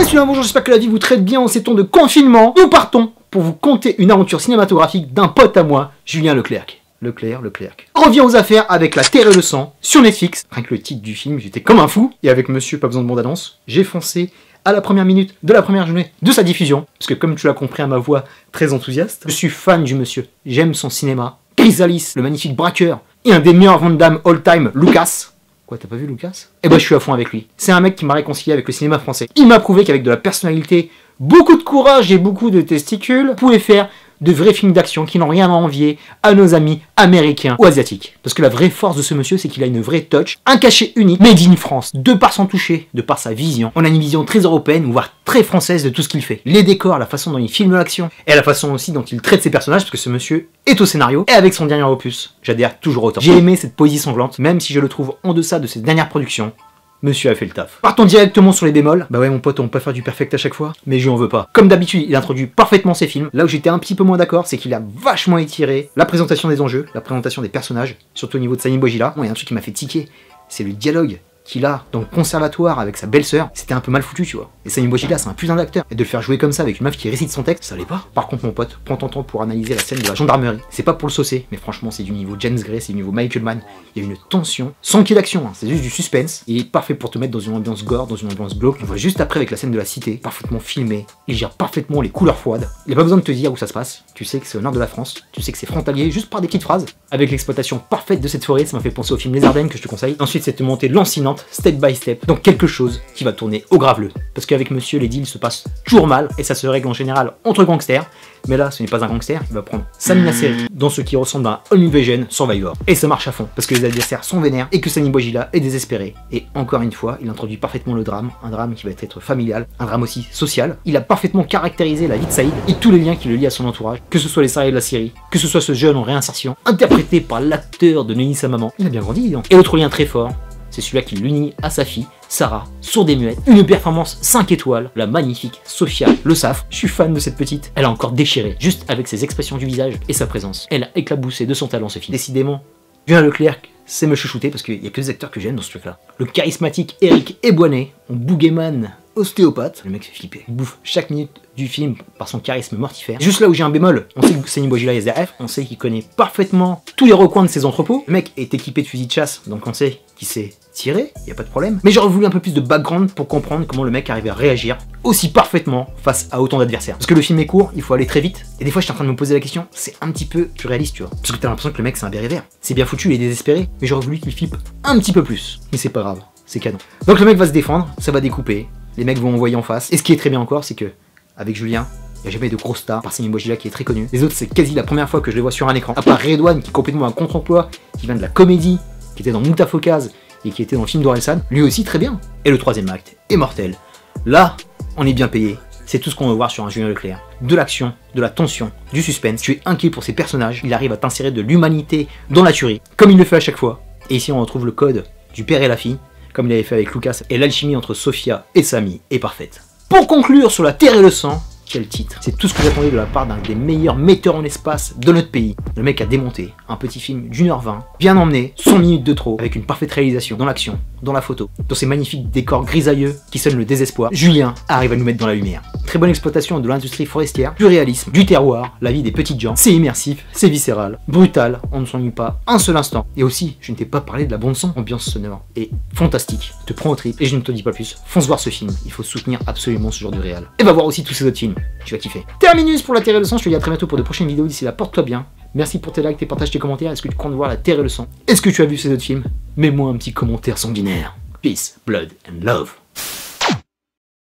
Messieurs, bonjour, j'espère que la vie vous traite bien en ces temps de confinement. Nous partons pour vous conter une aventure cinématographique d'un pote à moi, Julien Leclerc. Leclerc. Revient aux affaires avec La Terre et le Sang sur Netflix. Rien que le titre du film, j'étais comme un fou. Et avec monsieur, pas besoin de bande-annonce, j'ai foncé à la première minute de la première journée de sa diffusion. Parce que comme tu l'as compris à ma voix très enthousiaste, je suis fan du monsieur. J'aime son cinéma. Chrysalis, le magnifique braqueur. Et un des meilleurs Van Damme all-time, Lucas. Quoi, t'as pas vu Lucas? Eh ben je suis à fond avec lui. C'est un mec qui m'a réconcilié avec le cinéma français. Il m'a prouvé qu'avec de la personnalité, beaucoup de courage et beaucoup de testicules, on pouvait faire de vrais films d'action qui n'ont rien à envier à nos amis américains ou asiatiques. Parce que la vraie force de ce monsieur, c'est qu'il a une vraie touch, un cachet unique, made in France, de par son toucher, de par sa vision. On a une vision très européenne, voire très française de tout ce qu'il fait. Les décors, la façon dont il filme l'action, et la façon aussi dont il traite ses personnages, parce que ce monsieur est au scénario, et avec son dernier opus, j'adhère toujours autant. J'ai aimé cette poésie sanglante, même si je le trouve en deçà de ses dernières productions. Monsieur a fait le taf. Partons directement sur les bémols. Bah ouais mon pote, on peut pas faire du perfect à chaque fois, mais je lui en veux pas. Comme d'habitude, il introduit parfaitement ses films. Là où j'étais un petit peu moins d'accord, c'est qu'il a vachement étiré la présentation des enjeux, la présentation des personnages, surtout au niveau de Samy Bojila. Bon, il y a un truc qui m'a fait tiquer, c'est le dialogue qu'il a dans le conservatoire avec sa belle-sœur. C'était un peu mal foutu, tu vois. Et Samy Bojila, c'est un putain d'acteur. Et de le faire jouer comme ça avec une meuf qui récite son texte, ça l'est pas. Par contre, mon pote, prends ton temps pour analyser la scène de la gendarmerie. C'est pas pour le saucer, mais franchement, c'est du niveau James Gray, c'est du niveau Michael Mann. Il y a une tension, sans qu'il y ait d'action, hein. C'est juste du suspense. Il est parfait pour te mettre dans une ambiance gore, dans une ambiance glauque. On voit juste après avec la scène de la cité, parfaitement filmé. Il gère parfaitement les couleurs froides. Il n'y a pas besoin de te dire où ça se passe. Tu sais que c'est au nord de la France. Tu sais que c'est frontalier, juste par des petites phrases. Avec l'exploitation parfaite de cette forêt, ça m'a fait penser au film Les Ardennes que je te conseille. Ensuite, cette montée lancinante, step by step. Donc quelque chose qui va tourner au graveleux. Parce qu'avec monsieur, les deals se passent toujours mal, et ça se règle en général entre gangsters. Mais là, ce n'est pas un gangster, il va prendre Samy Nasseri dans ce qui ressemble à un Home Invasion Survivor. Et ça marche à fond, parce que les adversaires sont vénères, et que Samy Bojila est désespéré. Et encore une fois, il introduit parfaitement le drame, un drame qui va être familial, un drame aussi social. Il a parfaitement caractérisé la vie de Saïd, et tous les liens qui le lient à son entourage, que ce soit les salariés de la Syrie, que ce soit ce jeune en réinsertion, interprété par l'acteur de Neuilly sa maman. Il a bien grandi, donc. Et l'autre lien très fort, c'est celui-là qui l'unit à sa fille, Sarah, sourde et muette. Une performance 5 étoiles, la magnifique Sophia Le Saf. Je suis fan de cette petite. Elle a encore déchiré, juste avec ses expressions du visage et sa présence. Elle a éclaboussé de son talent ce film. Décidément, Julien Leclerc, c'est me chouchouter parce qu'il y a que des acteurs que j'aime dans ce truc-là. Le charismatique Eric Ebouané, en boogeyman ostéopathe. Le mec fait flipper. Il bouffe chaque minute du film par son charisme mortifère. Juste là où j'ai un bémol, on sait que Samy Bojila est SDF, on sait qu'il connaît parfaitement tous les recoins de ses entrepôts. Le mec est équipé de fusils de chasse, donc on sait qu'il sait tirer, y a pas de problème. Mais j'aurais voulu un peu plus de background pour comprendre comment le mec arrive à réagir aussi parfaitement face à autant d'adversaires. Parce que le film est court, il faut aller très vite. Et des fois, j'étais en train de me poser la question, c'est un petit peu surréaliste, tu vois. Parce que t'as l'impression que le mec, c'est un béret vert. C'est bien foutu, il est désespéré, mais j'aurais voulu qu'il flippe un petit peu plus. Mais c'est pas grave, c'est canon. Donc le mec va se défendre, ça va découper, les mecs vont envoyer en face. Et ce qui est très bien encore, c'est que, avec Julien, il n'y a jamais de gros stars, par Samy Bojila qui est très connu. Les autres, c'est quasi la première fois que je les vois sur un écran. À part Redouane, qui est complètement un contre-emploi, qui vient de la comédie, qui était dans Moutafokaz et qui était dans le film d'Orelsan, lui aussi très bien. Et le troisième acte est mortel. Là, on est bien payé. C'est tout ce qu'on veut voir sur un Julien Leclerc. De l'action, de la tension, du suspense. Tu es inquiet pour ses personnages. Il arrive à t'insérer de l'humanité dans la tuerie, comme il le fait à chaque fois. Et ici, on retrouve le code du père et la fille, comme il avait fait avec Lucas. Et l'alchimie entre Sophia et Samy est parfaite. Pour conclure sur La Terre et le Sang, quel titre! C'est tout ce que j'attendais de la part d'un des meilleurs metteurs en espace de notre pays. Le mec a démonté un petit film d'1h20, bien emmené, 100 minutes de trop, avec une parfaite réalisation dans l'action, dans la photo, dans ces magnifiques décors grisailleux qui sonnent le désespoir. Julien arrive à nous mettre dans la lumière. Très bonne exploitation de l'industrie forestière, du réalisme, du terroir, la vie des petites gens. C'est immersif, c'est viscéral, brutal, on ne s'ennuie pas un seul instant. Et aussi, je ne t'ai pas parlé de la bande son, ambiance sonore est fantastique, te prends au trip, et je ne te dis pas plus, fonce voir ce film, il faut soutenir absolument ce genre de réal. Et va voir aussi tous ces autres films, tu vas kiffer. Terminus pour La Terre et le Sang, je te dis à très bientôt pour de prochaines vidéos, d'ici là, porte-toi bien. Merci pour tes likes, tes partages, tes commentaires. Est-ce que tu comptes voir La Terre et le Sang? Est-ce que tu as vu ces autres films? Mets-moi un petit commentaire sanguinaire. Peace, blood and love.